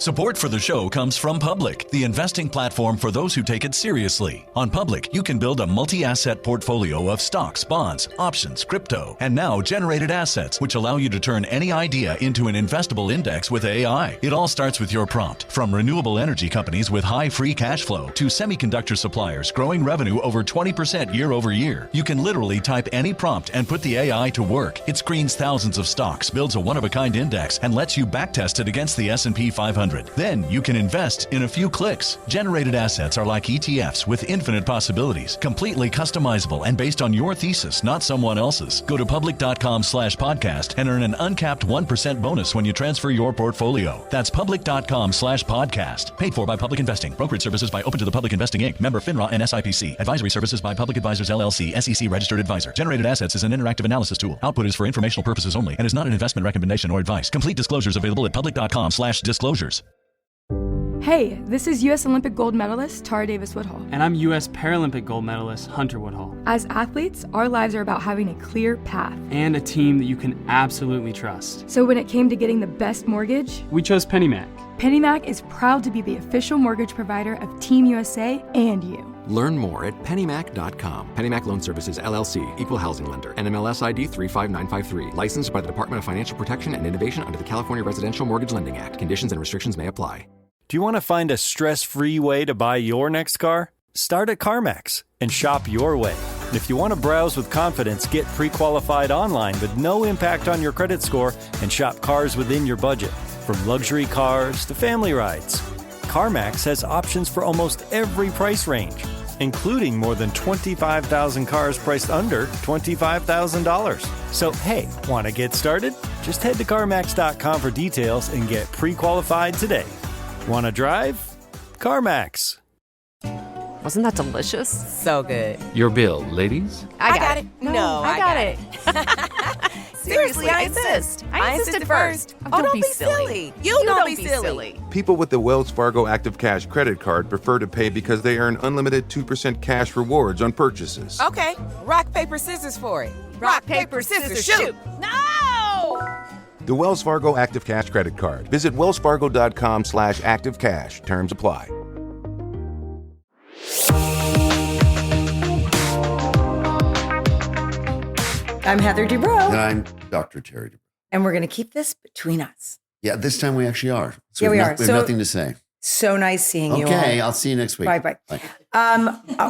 Support for the show comes from Public, the investing platform for those who take it seriously. On Public, you can build a multi-asset portfolio of stocks, bonds, options, crypto, and now generated assets, which allow you to turn any idea into an investable index with AI. It all starts with your prompt. From renewable energy companies with high free cash flow to semiconductor suppliers growing revenue over 20% year over year, you can literally type any prompt and put the AI to work. It screens thousands of stocks, builds a one-of-a-kind index, and lets you backtest it against the S&P 500. Then you can invest in a few clicks. Generated assets are like ETFs with infinite possibilities, completely customizable and based on your thesis, not someone else's. Go to public.com/podcast and earn an uncapped 1% bonus when you transfer your portfolio. That's public.com/podcast. Paid for by Public Investing. Brokerage services by Open to the Public Investing Inc. Member FINRA and SIPC. Advisory services by Public Advisors LLC, SEC registered advisor. Generated assets is an interactive analysis tool. Output is for informational purposes only and is not an investment recommendation or advice. Complete disclosures available at public.com/disclosures. Hey, this is U.S. Olympic gold medalist Tara Davis Woodhull. And I'm U.S. Paralympic gold medalist Hunter Woodhull. As athletes, our lives are about having a clear path. And a team that you can absolutely trust. So when it came to getting the best mortgage, we chose PennyMac. PennyMac is proud to be the official mortgage provider of Team USA and you. Learn more at pennymac.com. PennyMac Loan Services, LLC, Equal Housing Lender, NMLS ID 35953. Licensed by the Department of Financial Protection and Innovation under the California Residential Mortgage Lending Act. Conditions and restrictions may apply. Do you want to find a stress-free way to buy your next car? Start at CarMax and shop your way. And if you want to browse with confidence, get pre-qualified online with no impact on your credit score and shop cars within your budget. From luxury cars to family rides, CarMax has options for almost every price range, including more than 25,000 cars priced under $25,000. So, hey, want to get started? Just head to CarMax.com for details and get pre-qualified today. Want to drive? CarMax. Wasn't that delicious? So good. Your bill, ladies? I got it. No, I got it. Seriously, I insist. I insisted first. Oh, don't be silly. You don't be silly. People with the Wells Fargo Active Cash credit card prefer to pay because they earn unlimited 2% cash rewards on purchases. Okay, rock, paper, scissors for it. Rock, paper, scissors, shoot. No! The Wells Fargo Active Cash credit card. Visit wellsfargo.com/activecash. Terms apply. I'm Heather Dubrow. And I'm Dr. Terry Dubrow. And we're going to keep this between us. Yeah, this time we actually are. So yeah, we are. We have nothing to say. So nice seeing you all. Okay, I'll see you next week. Bye.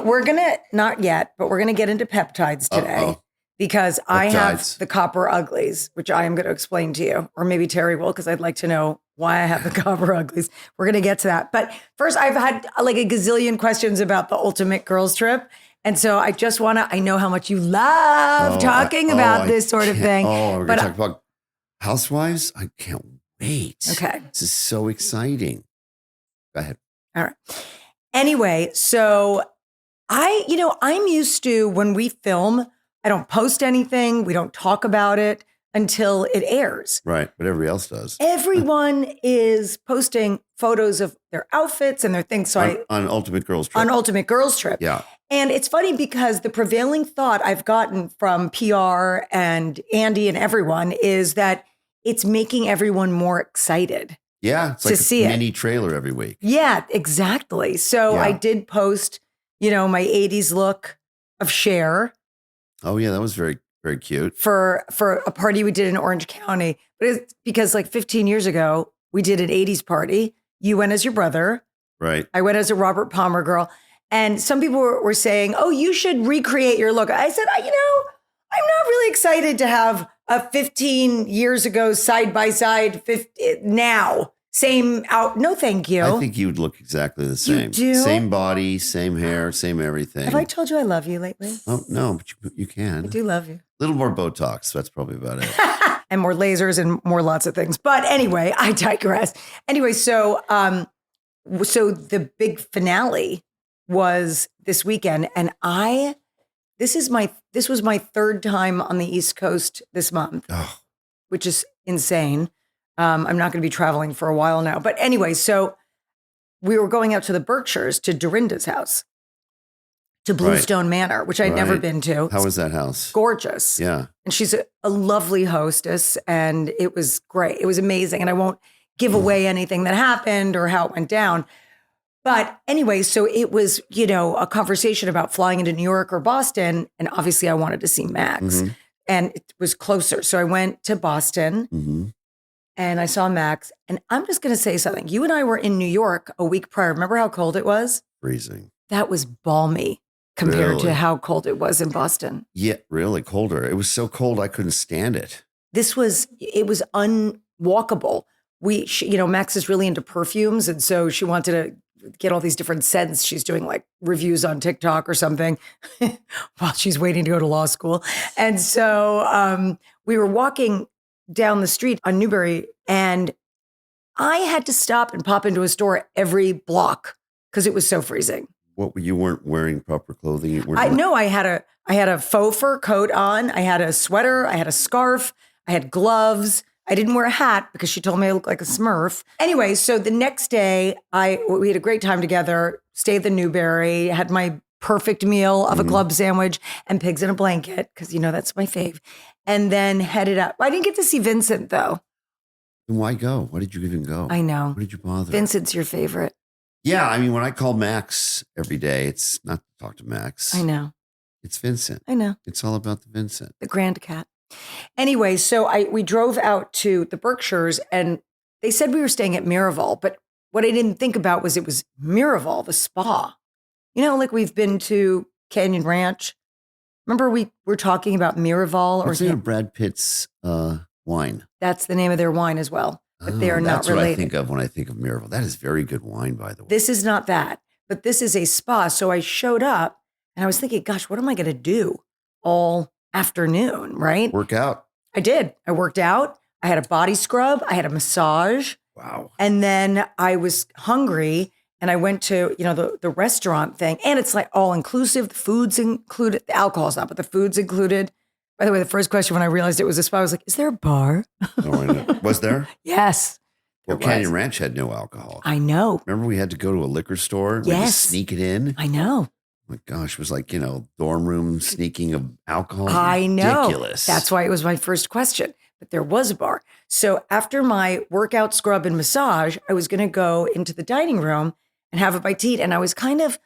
We're going to, not yet, but we're going to get into peptides today. Because I have the copper uglies, which I am going to explain to you. Or maybe Terry will, because I'd like to know why I have the copper uglies. We're going to get to that. But first, I've had like a gazillion questions about the ultimate girls trip. And so I just want to, I know how much you love talking about this sort of thing. Oh, we're going to talk about Housewives? I can't wait. Okay. This is so exciting. Go ahead. All right. Anyway, so I'm used to when we film, I don't post anything. We don't talk about it until it airs. Right. But everybody else does. Everyone is posting photos of their outfits and their things. So on Ultimate Girls Trip. On Ultimate Girls Trip. Yeah. And it's funny because the prevailing thought I've gotten from PR and Andy and everyone is that it's making everyone more excited. Yeah. It's like a mini trailer every week. Yeah, exactly. So I did post, my 80s look of Cher. Oh, yeah. That was very, very cute. For a party we did in Orange County. But it's because like 15 years ago, we did an 80s party. You went as your brother. Right. I went as a Robert Palmer girl. And some people were saying, oh, you should recreate your look. I said, I'm not really excited to have a 15 years ago side by side now. Same out. No, thank you. I think you'd look exactly the same. You do? Same body, same hair, same everything. Have I told you I love you lately? Oh, no, but you can. I do love you. A little more Botox. That's probably about it. And more lasers and more lots of things. But anyway, I digress. Anyway, so the big finale was this weekend. And this was my third time on the East Coast this month, which is insane. I'm not going to be traveling for a while now. But anyway, so we were going out to the Berkshires to Dorinda's house, to Bluestone Manor, which I'd never been to. How was that house? Gorgeous. Yeah. And she's a lovely hostess, and it was great. It was amazing. And I won't give away anything that happened or how it went down. But anyway, so it was, a conversation about flying into New York or Boston. And obviously I wanted to see Max and it was closer. So I went to Boston and I saw Max. And I'm just going to say something. You and I were in New York a week prior. Remember how cold it was? Freezing. That was balmy compared to how cold it was in Boston. Yeah, really colder. It was so cold I couldn't stand it. It was unwalkable. Max is really into perfumes. And so she wanted to get all these different scents. She's doing like reviews on TikTok or something while she's waiting to go to law school. And so we were walking down the street on Newbury and I had to stop and pop into a store every block because it was so freezing. You weren't wearing proper clothing? I had a faux fur coat on. I had a sweater. I had a scarf. I had gloves. I didn't wear a hat because she told me I looked like a Smurf. Anyway, so the next day, we had a great time together, stayed at the Newberry, had my perfect meal of a club sandwich and pigs in a blanket, because that's my fave, and then headed up. I didn't get to see Vincent, though. Then why go? Why did you even go? I know. Why did you bother? Vincent's your favorite. Yeah, I mean, when I call Max every day, it's not to talk to Max. I know. It's Vincent. I know. It's all about the Vincent. The grand cat. Anyway, so we drove out to the Berkshires and they said we were staying at Miraval, but what I didn't think about was it was Miraval, the spa. Like we've been to Canyon Ranch. Remember we were talking about Miraval? What's the name of Brad Pitt's wine? That's the name of their wine as well, but they are not related. That's what I think of when I think of Miraval. That is very good wine, by the way. This is not that, but this is a spa. So I showed up and I was thinking, gosh, what am I going to do all afternoon, right? Work out. I did. I worked out. I had a body scrub. I had a massage. Wow. And then I was hungry and I went to, the restaurant thing. And it's like all inclusive. The food's included. The alcohol's not, but the food's included. By the way, the first question when I realized it was a spa, I was like, is there a bar? Oh, I know. Was there? Yes. Well, Canyon Ranch had no alcohol. I know. Remember we had to go to a liquor store? Yes. We just sneak it in? I know. Oh my gosh, it was like, dorm room sneaking of alcohol. I know. Ridiculous. That's why it was my first question. But there was a bar. So after my workout, scrub, and massage, I was going to go into the dining room and have a bite to eat. And I was kind of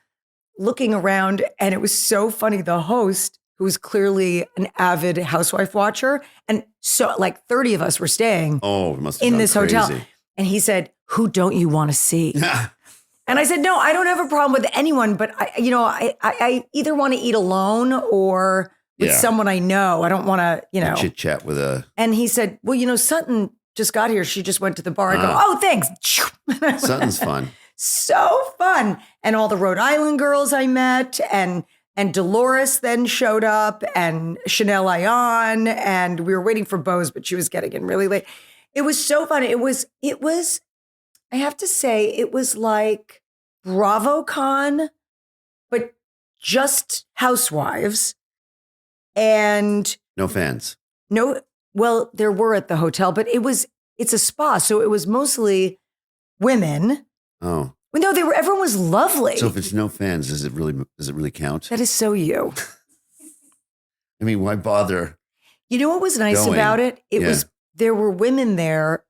looking around and it was so funny. The host, who was clearly an avid housewife watcher, and so like 30 of us were staying it must have in gone this crazy. hotel. And he said, who don't you want to see? And I said, no, I don't have a problem with anyone, but I either want to eat alone or with someone I know. I don't want to, chit chat with a. And he said, well, Sutton just got here. She just went to the bar. I go, oh, thanks. Sutton's fun. So fun. And all the Rhode Island girls I met and Dolores then showed up and Chanel Ayan, and we were waiting for Bose, but she was getting in really late. It was so fun. It was, I have to say, it was like BravoCon, but just housewives and no fans. No, well, there were at the hotel, but it's a spa. So it was mostly women. Oh. Well, no, everyone was lovely. So if it's no fans, does it really count? That is so you. I mean, why bother? You know what was nice about it? There were women there.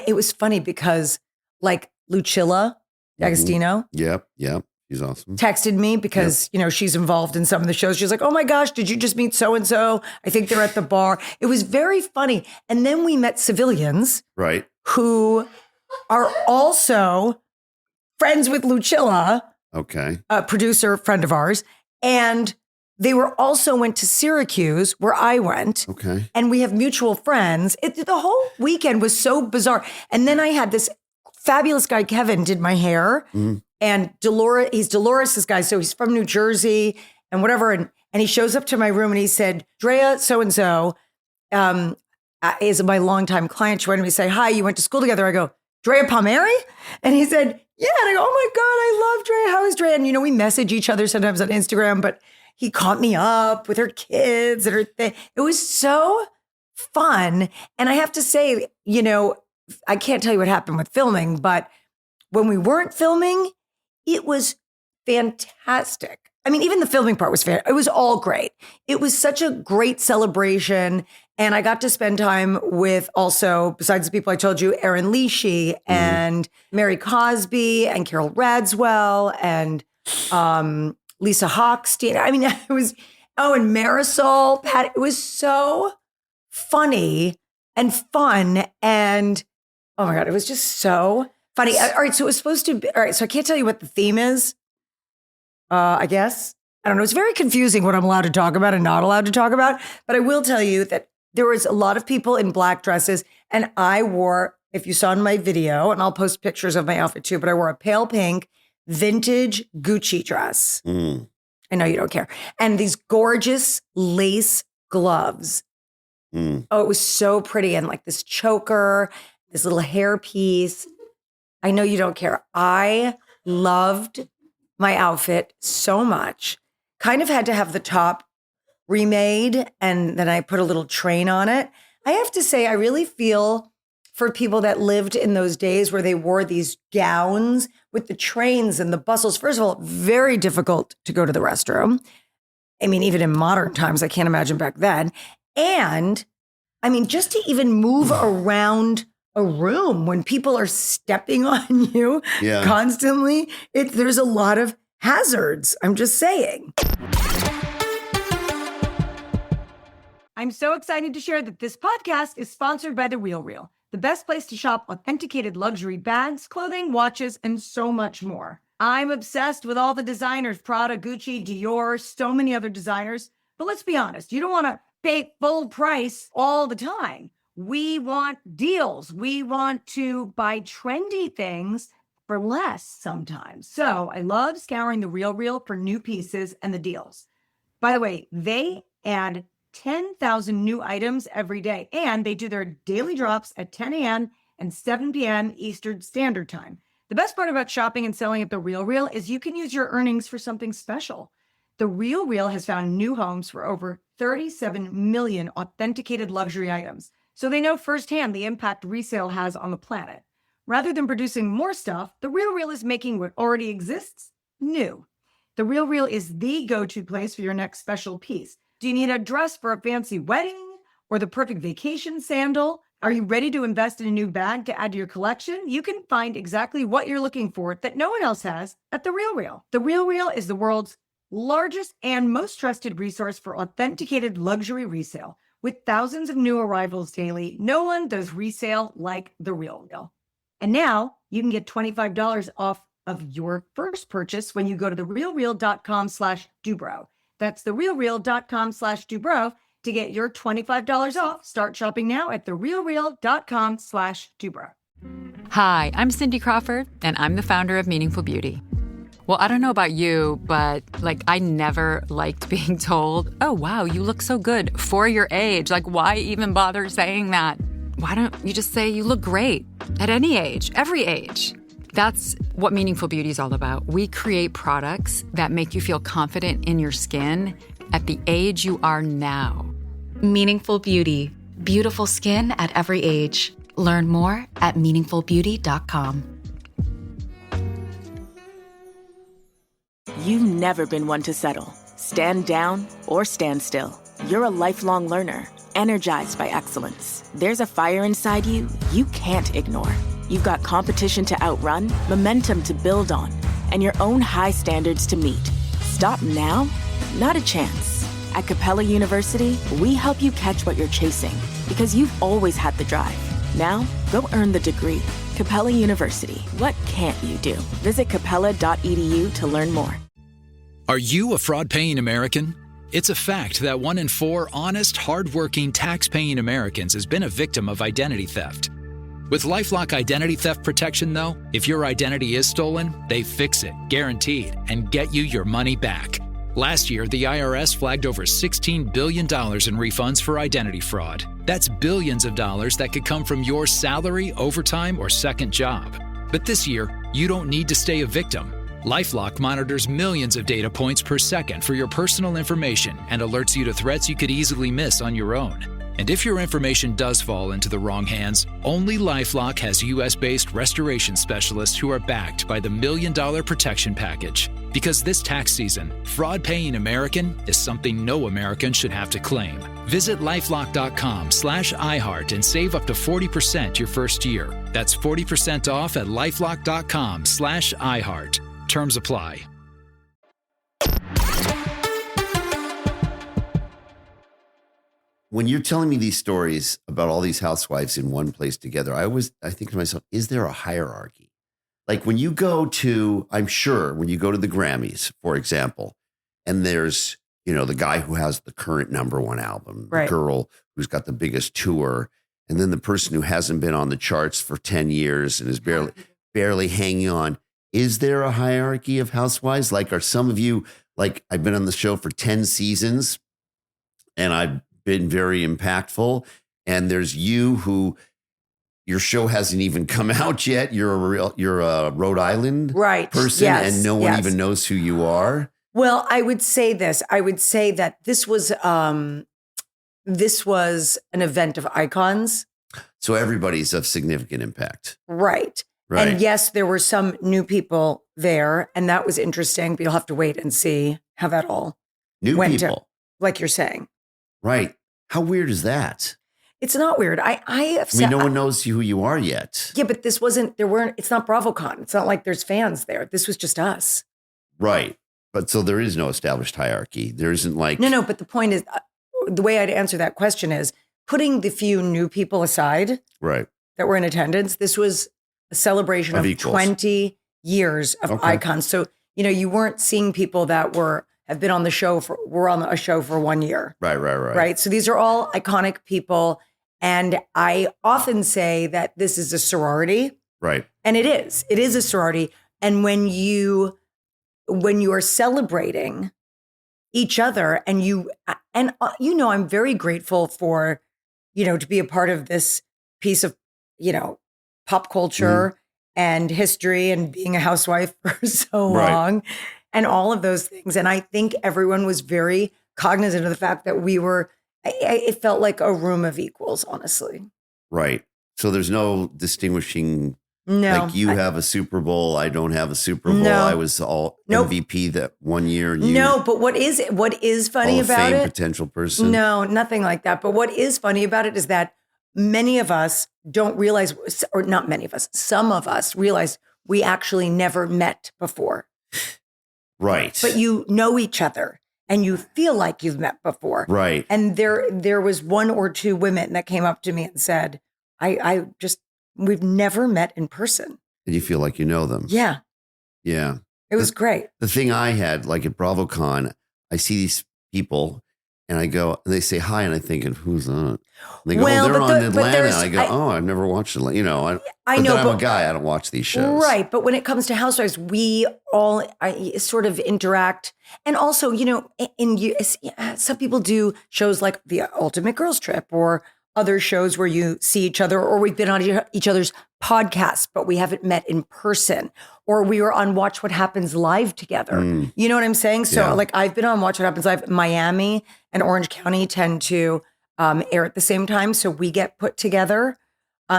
It was funny because like Lucilla D'Agostino. Yep. She's awesome. Texted me because, she's involved in some of the shows. She's like, oh my gosh, did you just meet so-and-so? I think they're at the bar. It was very funny. And then we met civilians. Right. Who are also friends with Lucilla. Okay. A producer, friend of ours. And they also went to Syracuse, where I went. Okay. And we have mutual friends. The whole weekend was so bizarre. And then I had this fabulous guy, Kevin, did my hair. Mm. And he's Dolores' guy. So he's from New Jersey and whatever. And he shows up to my room and he said, Drea so-and-so is my longtime client. She wanted me to say, hi, you went to school together. I go, Drea Palmieri? And he said, yeah. And I go, oh my God, I love Drea. How is Drea? And, we message each other sometimes on Instagram, but he caught me up with her kids and her thing. It was so fun. And I have to say, I can't tell you what happened with filming, but when we weren't filming, it was fantastic. I mean, even the filming part was fair. It was all great. It was such a great celebration. And I got to spend time with also, besides the people I told you, Erin Leashy and Mary Cosby and Carol Radswell and Lisa Hochstein. I mean, it was, and Marisol, Pat. It was so funny and fun. And oh my God, it was just so funny. All right, so it was supposed to be, all right, so I can't tell you what the theme is. I guess. I don't know. It's very confusing what I'm allowed to talk about and not allowed to talk about. But I will tell you that there was a lot of people in black dresses. And I wore, if you saw in my video, and I'll post pictures of my outfit too, but I wore a pale pink vintage Gucci dress. I know you don't care. And these gorgeous lace gloves. Oh, it was so pretty. And like this choker, this little hair piece. I know you don't care. I loved my outfit so much. Kind of had to have the top remade, and then I put a little train on it. I have to say, I really feel for people that lived in those days where they wore these gowns with the trains and the bustles. First of all, very difficult to go to the restroom. I mean, even in modern times, I can't imagine back then. And I mean, just to even move around a room when people are stepping on you constantly, there's a lot of hazards. I'm just saying. I'm so excited to share that this podcast is sponsored by The RealReal, the best place to shop authenticated luxury bags, clothing, watches, and so much more. I'm obsessed with all the designers, Prada, Gucci, Dior, so many other designers. But let's be honest, you don't want to pay full price all the time. We want deals. We want to buy trendy things for less sometimes. So I love scouring The RealReal for new pieces and the deals. By the way, they add 10,000 new items every day, and they do their daily drops at 10 a.m. and 7 p.m. Eastern Standard Time. The best part about shopping and selling at The RealReal is you can use your earnings for something special. The RealReal has found new homes for over 37 million authenticated luxury items, so they know firsthand the impact resale has on the planet. Rather than producing more stuff, The RealReal is making what already exists new. The RealReal is the go-to place for your next special piece. Do you need a dress for a fancy wedding or the perfect vacation sandal? Are you ready to invest in a new bag to add to your collection? You can find exactly what you're looking for that no one else has at The RealReal. The RealReal is the world's largest and most trusted resource for authenticated luxury resale. With thousands of new arrivals daily, no one does resale like The RealReal. And now you can get $25 off of your first purchase when you go to therealreal.com/Dubrow. That's therealreal.com/Dubrow to get your $25 off. Start shopping now at therealreal.com/Dubrow. Hi, I'm Cindy Crawford, and I'm the founder of Meaningful Beauty. Well, I don't know about you, but I never liked being told, oh, wow, you look so good for your age. Why even bother saying that? Why don't you just say you look great at any age, every age? That's what Meaningful Beauty is all about. We create products that make you feel confident in your skin at the age you are now. Meaningful Beauty. Beautiful skin at every age. Learn more at meaningfulbeauty.com. You've never been one to settle. Stand down or stand still. You're a lifelong learner, energized by excellence. There's a fire inside you you can't ignore. You've got competition to outrun, momentum to build on, and your own high standards to meet. Stop now? Not a chance. At Capella University, we help you catch what you're chasing because you've always had the drive. Now, go earn the degree. Capella University. What can't you do? Visit capella.edu to learn more. Are you a fraud-paying American? It's a fact that 1 in 4 honest, hard-working, tax-paying Americans has been a victim of identity theft. With LifeLock Identity Theft Protection, though, if your identity is stolen, they fix it, guaranteed, and get you your money back. Last year, the IRS flagged over $16 billion in refunds for identity fraud. That's billions of dollars that could come from your salary, overtime, or second job. But this year, you don't need to stay a victim. LifeLock monitors millions of data points per second for your personal information and alerts you to threats you could easily miss on your own. And if your information does fall into the wrong hands, only LifeLock has U.S.-based restoration specialists who are backed by the $1 Million Protection Package. Because this tax season, fraud paying American is something no American should have to claim. Visit LifeLock.com/iHeart and save up to 40% your first year. That's 40% off at LifeLock.com/iHeart. Terms apply. When you're telling me these stories about all these housewives in one place together, I think to myself, is there a hierarchy? Like when you go to, I'm sure when you go to the Grammys, for example, and there's, the guy who has the current #1 album, the girl who's got the biggest tour, and then the person who hasn't been on the charts for 10 years and is barely hanging on. Is there a hierarchy of housewives? Like, are some of you, like, I've been on the show for 10 seasons and I've been very impactful. And there's you who your show hasn't even come out yet. You're a Rhode Island person, and no one even knows who you are. Well, I would say this. I would say that this was an event of icons. So everybody's of significant impact. Right. And yes, there were some new people there, and that was interesting, but you'll have to wait and see how that all went down, like you're saying. Right. How weird is that? It's not weird. No one knows who you are yet. Yeah, but it's not BravoCon. It's not like there's fans there. This was just us. Right. But so there is no established hierarchy. There isn't like... No, but the point is, the way I'd answer that question is, putting the few new people aside that were in attendance, this was a celebration of 20 years of icons. So, you weren't seeing people that have been on the show were on a show for 1 year. Right. So these are all iconic people. And I often say that this is a sorority. Right. And it is a sorority. And when you are celebrating each other I'm very grateful for, to be a part of this piece of, pop culture and history and being a housewife for so long and all of those things. And I think everyone was very cognizant of the fact that it felt like a room of equals, honestly. Right. So there's no distinguishing. No. Like you have a Super Bowl. I don't have a Super Bowl. No. I was all MVP that 1 year. But what is funny Hall of about Fame it? Potential person. No, nothing like that. But what is funny about it is that many of us don't realize, or not many of us, some of us realize we actually never met before. Right. But you know each other and you feel like you've met before. Right. And there was 1 or 2 women that came up to me and said, we've never met in person. And you feel like you know them. Yeah. Yeah. It was great. The thing I had, like at BravoCon, I see these people and I go, and they say hi, and I'm thinking, who's that? And they go, they're on Atlanta. And I go, I've never watched it. I know, I'm a guy. I don't watch these shows. Right. But when it comes to housewives, we all sort of interact. And also, some people do shows like The Ultimate Girls Trip or other shows where you see each other, or we've been on each other's podcasts, but we haven't met in person, or we were on Watch What Happens Live together. You know what I'm saying? So I've been on Watch What Happens Live. Miami and Orange County tend to air at the same time. So we get put together.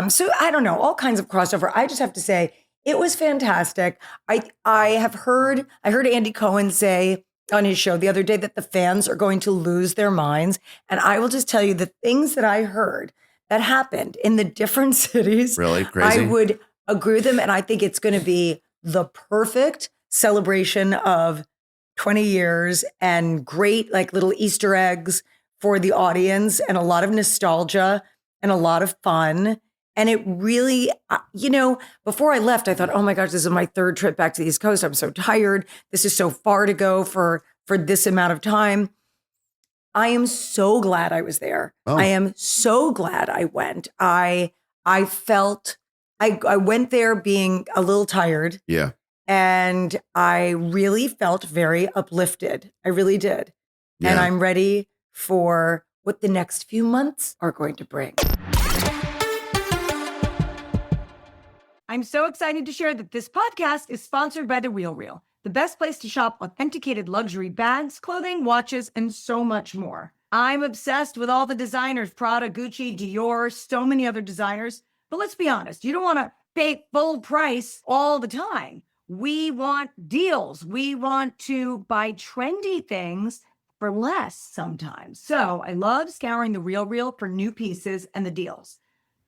So I don't know, all kinds of crossover. I just have to say it was fantastic. I heard Andy Cohen say on his show the other day that the fans are going to lose their minds. And I will just tell you the things that I heard that happened in the different cities. Really? Crazy? I would agree with them. And I think it's going to be the perfect celebration of 20 years and great little Easter eggs for the audience and a lot of nostalgia and a lot of fun. And it really, before I left, I thought, oh my gosh, this is my 3rd trip back to the East Coast. I'm so tired. This is so far to go for this amount of time. I am so glad I was there. Oh. I am so glad I went. I felt, I went there being a little tired. Yeah. And I really felt very uplifted. I really did. Yeah. And I'm ready for what the next few months are going to bring. I'm so excited to share that this podcast is sponsored by The RealReal, the best place to shop authenticated luxury bags, clothing, watches, and so much more. I'm obsessed with all the designers, Prada, Gucci, Dior, so many other designers. But let's be honest, you don't want to pay full price all the time. We want deals. We want to buy trendy things for less sometimes. So I love scouring the RealReal for new pieces and the deals.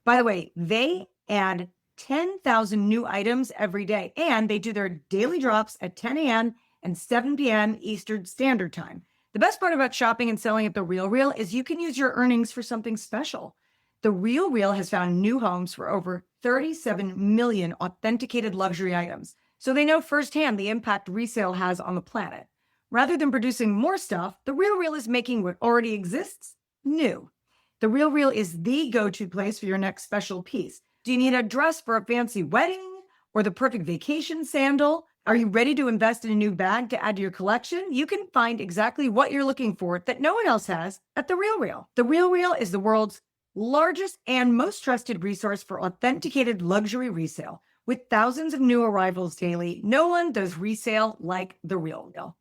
By the way, they add 10,000 new items every day, and they do their daily drops at 10 a.m. and 7 p.m. Eastern Standard Time. The best part about shopping and selling at The RealReal is you can use your earnings for something special. The RealReal has found new homes for over 37 million authenticated luxury items, so they know firsthand the impact resale has on the planet. Rather than producing more stuff, The RealReal is making what already exists new. The RealReal is the go-to place for your next special piece. Do you need a dress for a fancy wedding or the perfect vacation sandal? Are you ready to invest in a new bag to add to your collection? You can find exactly what you're looking for that no one else has at The RealReal. The RealReal is the world's largest and most trusted resource for authenticated luxury resale. With thousands of new arrivals daily, no one does resale like The RealReal.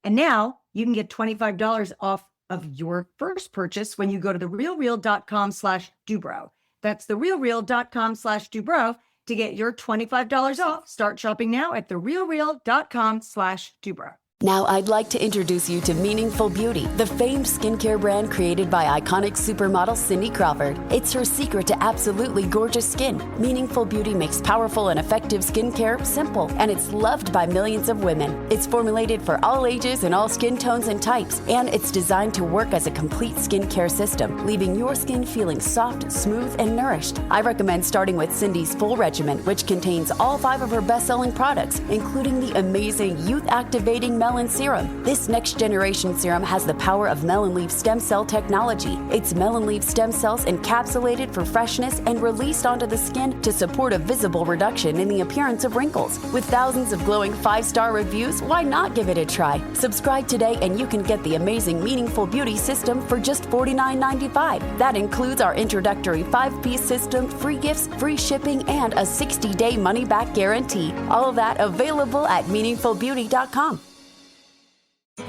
And now you can get $25 off of your first purchase when you go to therealreal.com/Dubrow. That's therealreal.com/Dubrow to get your $25 off. Start shopping now at therealreal.com/Dubrow. Now I'd like to introduce you to Meaningful Beauty, the famed skincare brand created by iconic supermodel Cindy Crawford. It's her secret to absolutely gorgeous skin. Meaningful Beauty makes powerful and effective skincare simple, and it's loved by millions of women. It's formulated for all ages and all skin tones and types, and it's designed to work as a complete skincare system, leaving your skin feeling soft, smooth, and nourished. I recommend starting with Cindy's full regimen, which contains all 5 of her best-selling products, including the amazing youth-activating Melon Serum. This next generation serum has the power of melon leaf stem cell technology. It's melon leaf stem cells encapsulated for freshness and released onto the skin to support a visible reduction in the appearance of wrinkles. With thousands of glowing 5-star reviews, why not give it a try? Subscribe today and you can get the amazing Meaningful Beauty system for just $49.95. That includes our introductory 5-piece system, free gifts, free shipping, and a 60-day money-back guarantee. All of that available at meaningfulbeauty.com.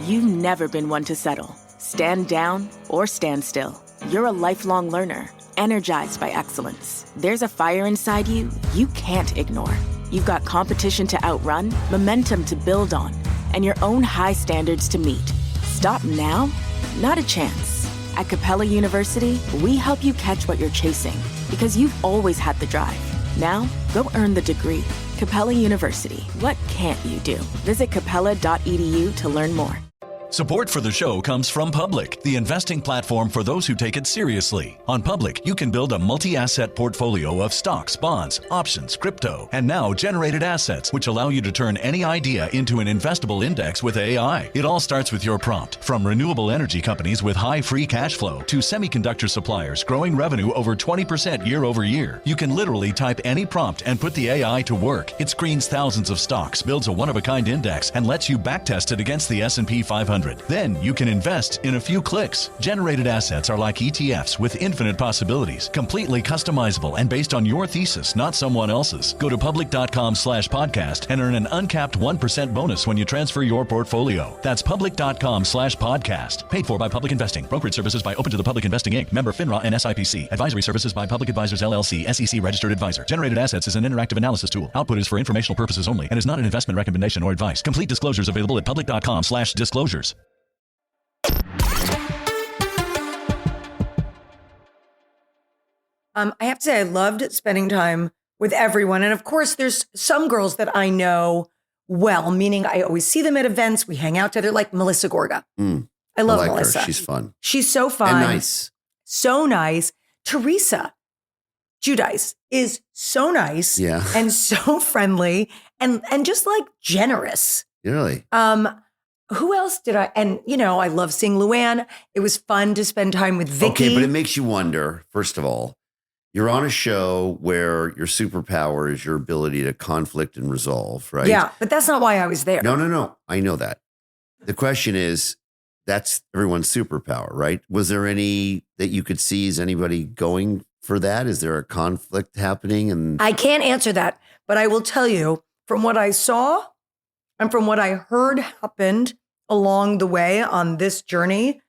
You've never been one to settle. Stand down or stand still. You're a lifelong learner, energized by excellence. There's a fire inside you you can't ignore. You've got competition to outrun, momentum to build on, and your own high standards to meet. Stop now? Not a chance. At Capella University, we help you catch what you're chasing because you've always had the drive. Now, go earn the degree. Capella University. What can't you do? Visit capella.edu to learn more. Support for the show comes from Public, the investing platform for those who take it seriously. On Public, you can build a multi-asset portfolio of stocks, bonds, options, crypto, and now generated assets, which allow you to turn any idea into an investable index with AI. It all starts with your prompt. From renewable energy companies with high free cash flow to semiconductor suppliers growing revenue over 20% year over year, you can literally type any prompt and put the AI to work. It screens thousands of stocks, builds a one-of-a-kind index, and lets you backtest it against the S&P 500. Then you can invest in a few clicks. Generated assets are like ETFs with infinite possibilities, completely customizable and based on your thesis, not someone else's. Go to public.com/podcast and earn an uncapped 1% bonus when you transfer your portfolio. That's public.com/podcast. Paid for by Public Investing. Brokerage services by Open to the Public Investing Inc. Member FINRA and SIPC. Advisory services by Public Advisors LLC, SEC registered advisor. Generated assets is an interactive analysis tool. Output is for informational purposes only and is not an investment recommendation or advice. Complete disclosures available at public.com/disclosures. I have to say, I loved spending time with everyone. And of course, there's some girls that I know well, meaning I always see them at events. We hang out together, like Melissa Gorga. I love Melissa. Her. She's fun. She's so fun. And nice. So nice. Teresa Giudice is so nice and so friendly and just like generous. Really? Who else did I? And, you know, I love seeing Luann. It was fun to spend time with Vicky. Okay, but it makes you wonder, first of all, you're on a show where your superpower is your ability to conflict and resolve, right? Yeah, but that's not why I was there. No. I know that. The question is, that's everyone's superpower, right? Was there any that you could see? Is anybody going for that? Is there a conflict happening? And I can't answer that, but I will tell you from what I saw and from what I heard happened along the way on this journey,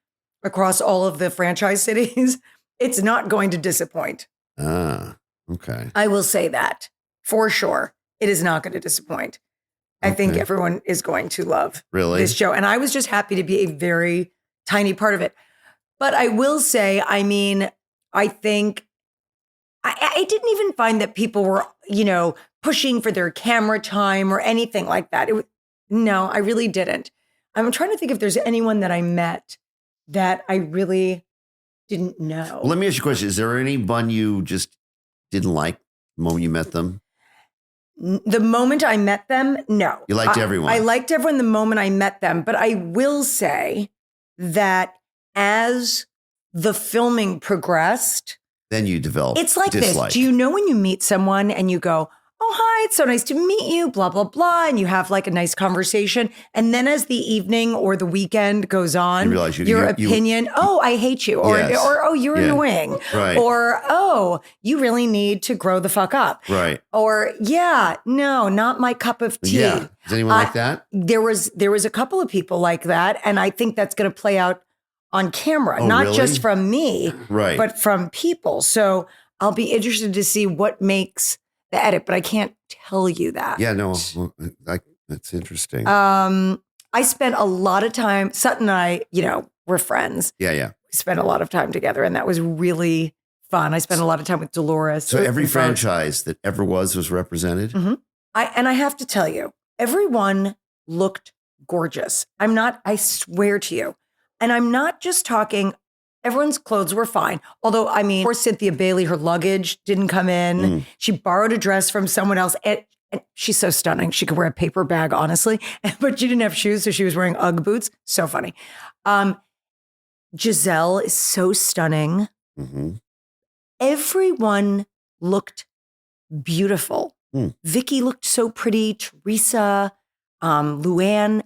across all of the franchise cities, it's not going to disappoint. Ah, okay. I will say that for sure. It is not going to disappoint. I think everyone is going to love this show. And I was just happy to be a very tiny part of it. But I will say, I mean, I think I didn't even find that people were, pushing for their camera time or anything like that. No, I really didn't. I'm trying to think if there's anyone that I met that I really didn't know. Well, let me ask you a question. Is there anyone you just didn't like the moment you met them? The moment I met them, no. You liked everyone. I liked everyone the moment I met them. But I will say that as the filming progressed, then you develop it's like dislike. this. Do you know when you meet someone and you go, oh, hi, it's so nice to meet you, blah, blah, blah. And you have like a nice conversation. And then as the evening or the weekend goes on, you realize your opinion, oh, I hate you. Or, Yes. or oh, you're annoying. Right. Or, oh, you really need to grow the fuck up. Right. Or, yeah, no, not my cup of tea. Yeah. Is anyone like that? There was a couple of people like that. And I think that's going to play out on camera, Oh, not really? just from me, Right. but from people. So I'll be interested to see what makes the edit, but I can't tell you that. Yeah, no, that's interesting. I spent a lot of time, Sutton and I, we're friends. Yeah. We spent a lot of time together and that was really fun. I spent a lot of time with Dolores. So every franchise that ever was represented? Mm-hmm. I have to tell you, everyone looked gorgeous. I swear to you. And I'm not just talking, everyone's clothes were fine. Although, I mean, poor Cynthia Bailey, her luggage didn't come in. She borrowed a dress from someone else. And she's so stunning. She could wear a paper bag, honestly. But she didn't have shoes, so she was wearing Ugg boots. So funny. Giselle is so stunning. Mm-hmm. Everyone looked beautiful. Vicky looked so pretty. Teresa, Luann,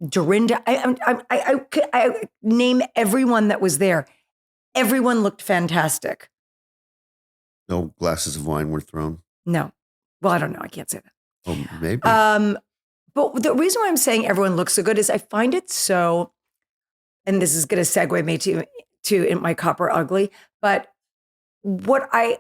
Dorinda, I name everyone that was there. Everyone looked fantastic. No glasses of wine were thrown? No. Well, I don't know. I can't say that. Oh, maybe. But the reason why I'm saying everyone looks so good is I find it so, and this is going to segue me to in my copper ugly, but what I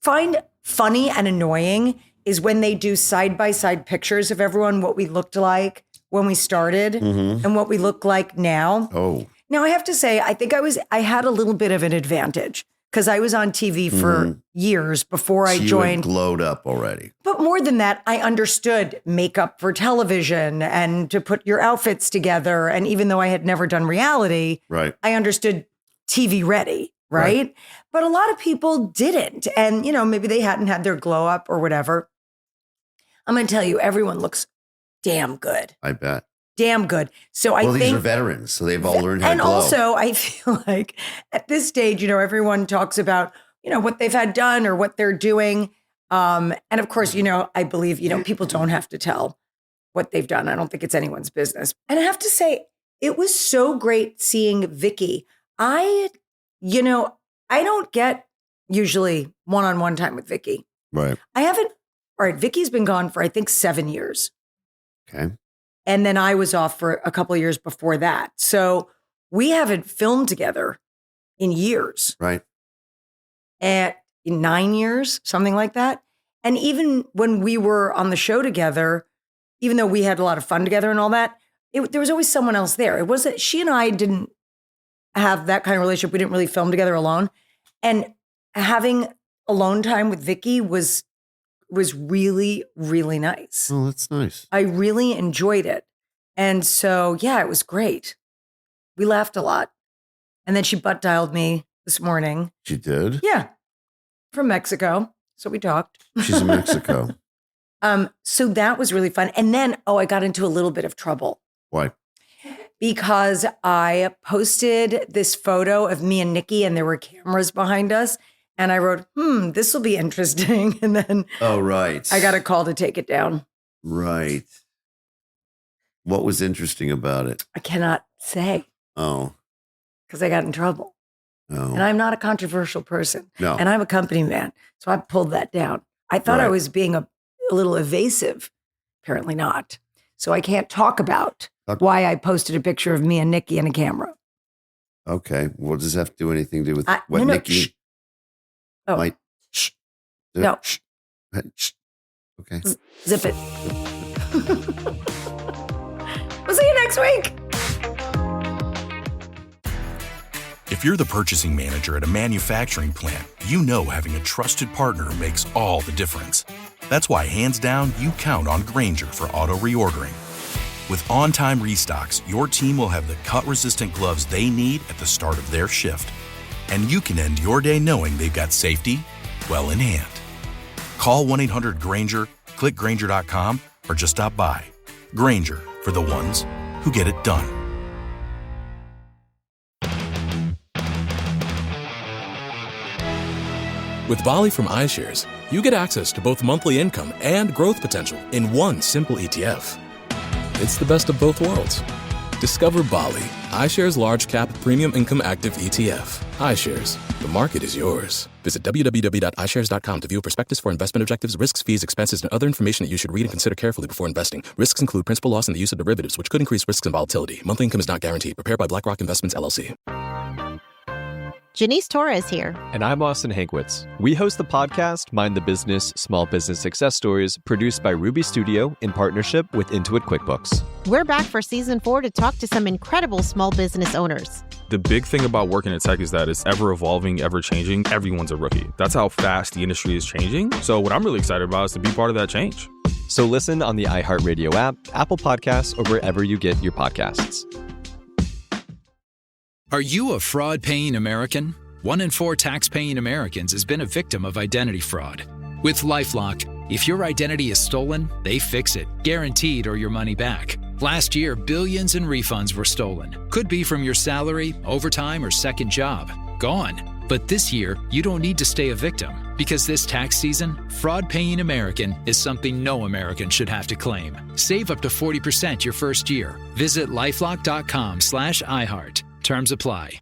find funny and annoying is when they do side-by-side pictures of everyone, what we looked like when we started and what we look like now. Oh. Now I have to say, I think I had a little bit of an advantage because I was on TV for years before I joined. You had glowed up already. But more than that, I understood makeup for television and to put your outfits together. And even though I had never done reality, right, I understood TV ready, right? But a lot of people didn't. And, maybe they hadn't had their glow up or whatever. I'm going to tell you, everyone looks damn good. I bet. Damn good. So I think these are veterans, so they've all learned how to glow. And also, I feel like at this stage, everyone talks about, what they've had done or what they're doing. And of course, I believe, people don't have to tell what they've done. I don't think it's anyone's business. And I have to say, it was so great seeing Vicky. I don't get usually one-on-one time with Vicky. Right. All right, Vicky's been gone for, I think, 7 years. Okay. And then I was off for a couple of years before that. So we haven't filmed together in years. Right. In 9 years, something like that. And even when we were on the show together, even though we had a lot of fun together and all that, there was always someone else there. It wasn't, she and I didn't have that kind of relationship. We didn't really film together alone. And having alone time with Vicky was really, really nice. Oh, that's nice. I really enjoyed it. And so, yeah, it was great. We laughed a lot. And then she butt dialed me this morning. She did? Yeah. From Mexico. So we talked. She's in Mexico. So that was really fun. And then, I got into a little bit of trouble. Why? Because I posted this photo of me and Nikki and there were cameras behind us. And I wrote, this will be interesting. And then right. I got a call to take it down. Right. What was interesting about it? I cannot say. Oh. Because I got in trouble. Oh. And I'm not a controversial person. No. And I'm a company man. So I pulled that down. I thought I was being a little evasive. Apparently not. So I can't talk about why I posted a picture of me and Nikki and a camera. Okay. Well, does that have to do anything to do with what no, Nikki might? Shh. No. Shh. Shh. Okay. Zip it. We'll see you next week. If you're the purchasing manager at a manufacturing plant, you know having a trusted partner makes all the difference. That's why, hands down, you count on Grainger for auto reordering. With on-time restocks, your team will have the cut-resistant gloves they need at the start of their shift. And you can end your day knowing they've got safety well in hand. Call 1-800-GRAINGER, click Grainger.com, or just stop by. Grainger, for the ones who get it done. With Bali from iShares, you get access to both monthly income and growth potential in one simple ETF. It's the best of both worlds. Discover Bali, iShares Large Cap Premium Income Active ETF. iShares, the market is yours. Visit www.ishares.com to view a prospectus for investment objectives, risks, fees, expenses, and other information that you should read and consider carefully before investing. Risks include principal loss and the use of derivatives, which could increase risks and volatility. Monthly income is not guaranteed. Prepared by BlackRock Investments, LLC. Janice Torres here. And I'm Austin Hankwitz. We host the podcast Mind the Business Small Business Success Stories, produced by Ruby Studio in partnership with Intuit QuickBooks. We're back for season 4 to talk to some incredible small business owners. The big thing about working in tech is that it's ever evolving, ever changing. Everyone's a rookie. That's how fast the industry is changing. So what I'm really excited about is to be part of that change. So listen on the iHeartRadio app, Apple Podcasts, or wherever you get your podcasts. Are you a fraud-paying American? 1 in 4 tax-paying Americans has been a victim of identity fraud. With LifeLock, if your identity is stolen, they fix it, guaranteed, or your money back. Last year, billions in refunds were stolen. Could be from your salary, overtime, or second job. Gone. But this year, you don't need to stay a victim, because this tax season, fraud-paying American is something no American should have to claim. Save up to 40% your first year. Visit LifeLock.com/iHeart. Terms apply.